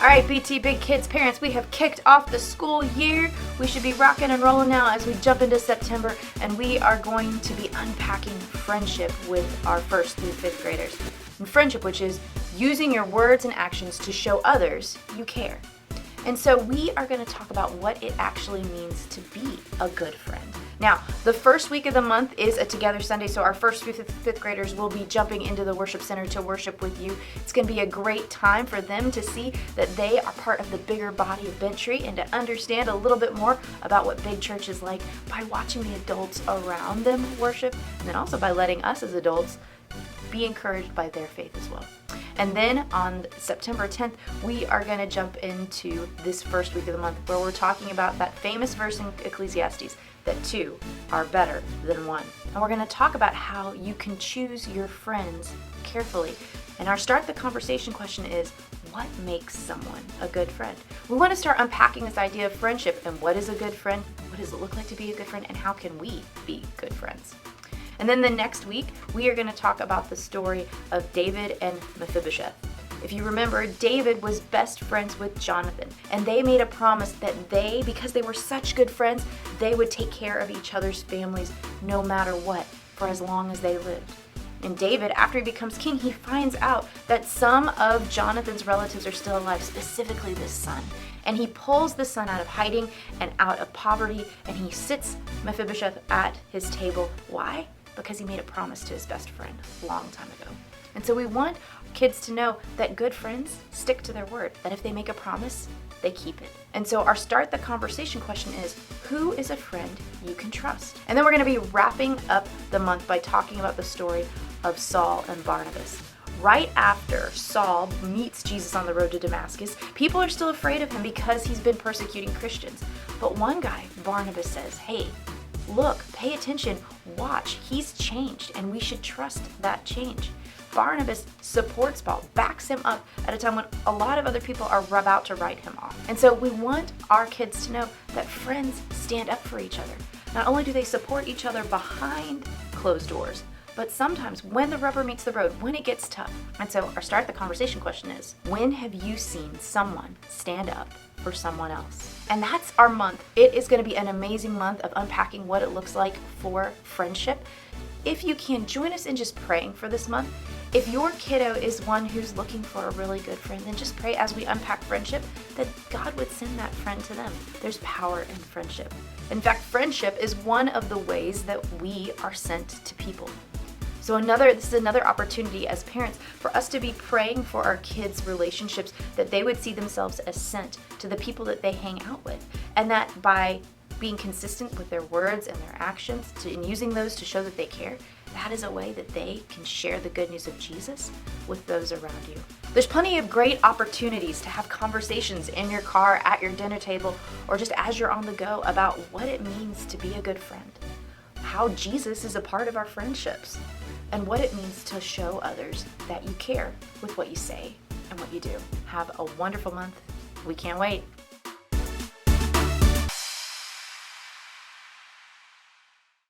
All right, BT Big Kids parents, we have kicked off the school year. We should be rocking and rolling now as we jump into September, and we are going to be unpacking friendship with our 1st through 5th graders. And friendship, which is using your words and actions to show others you care. And so we are going to talk about what it actually means to be a good friend. Now, the first week of the month is a Together Sunday, so our 1st through 5th graders will be jumping into the worship center to worship with you. It's going to be a great time for them to see that they are part of the bigger body of Bent Tree and to understand a little bit more about what big church is like by watching the adults around them worship, and then also by letting us as adults be encouraged by their faith as well. And then on September 10th, we are going to jump into this first week of the month where we're talking about that famous verse in Ecclesiastes, that 2 are better than 1. And we're going to talk about how you can choose your friends carefully. And our start the conversation question is, what makes someone a good friend? We want to start unpacking this idea of friendship and what is a good friend, what does it look like to be a good friend, and how can we be good friends? And then the next week, we are going to talk about the story of David and Mephibosheth. If you remember, David was best friends with Jonathan, and they made a promise that because they were such good friends, they would take care of each other's families no matter what, for as long as they lived. And David, after he becomes king, he finds out that some of Jonathan's relatives are still alive, specifically this son. And he pulls the son out of hiding and out of poverty, and he sits Mephibosheth at his table. Why? Because he made a promise to his best friend a long time ago. And so we want kids to know that good friends stick to their word, that if they make a promise, they keep it. And so our start the conversation question is, who is a friend you can trust? And then we're going to be wrapping up the month by talking about the story of Saul and Barnabas. Right after Saul meets Jesus on the road to Damascus, people are still afraid of him because he's been persecuting Christians. But one guy, Barnabas, says, hey, look, pay attention, watch, he's changed, and we should trust that change. Barnabas supports Paul, backs him up at a time when a lot of other people are about to write him off. And so we want our kids to know that friends stand up for each other. Not only do they support each other behind closed doors, but sometimes when the rubber meets the road, when it gets tough. And so our start the conversation question is, when have you seen someone stand up for someone else? And that's our month. It is going to be an amazing month of unpacking what it looks like for friendship. If you can, join us in just praying for this month. If your kiddo is one who's looking for a really good friend, then just pray as we unpack friendship that God would send that friend to them. There's power in friendship. In fact, friendship is one of the ways that we are sent to people. So this is another opportunity as parents for us to be praying for our kids' relationships, that they would see themselves as sent to the people that they hang out with, and that by being consistent with their words and their actions and using those to show that they care, that is a way that they can share the good news of Jesus with those around you. There's plenty of great opportunities to have conversations in your car, at your dinner table, or just as you're on the go about what it means to be a good friend, how Jesus is a part of our friendships, and what it means to show others that you care with what you say and what you do. Have a wonderful month. We can't wait.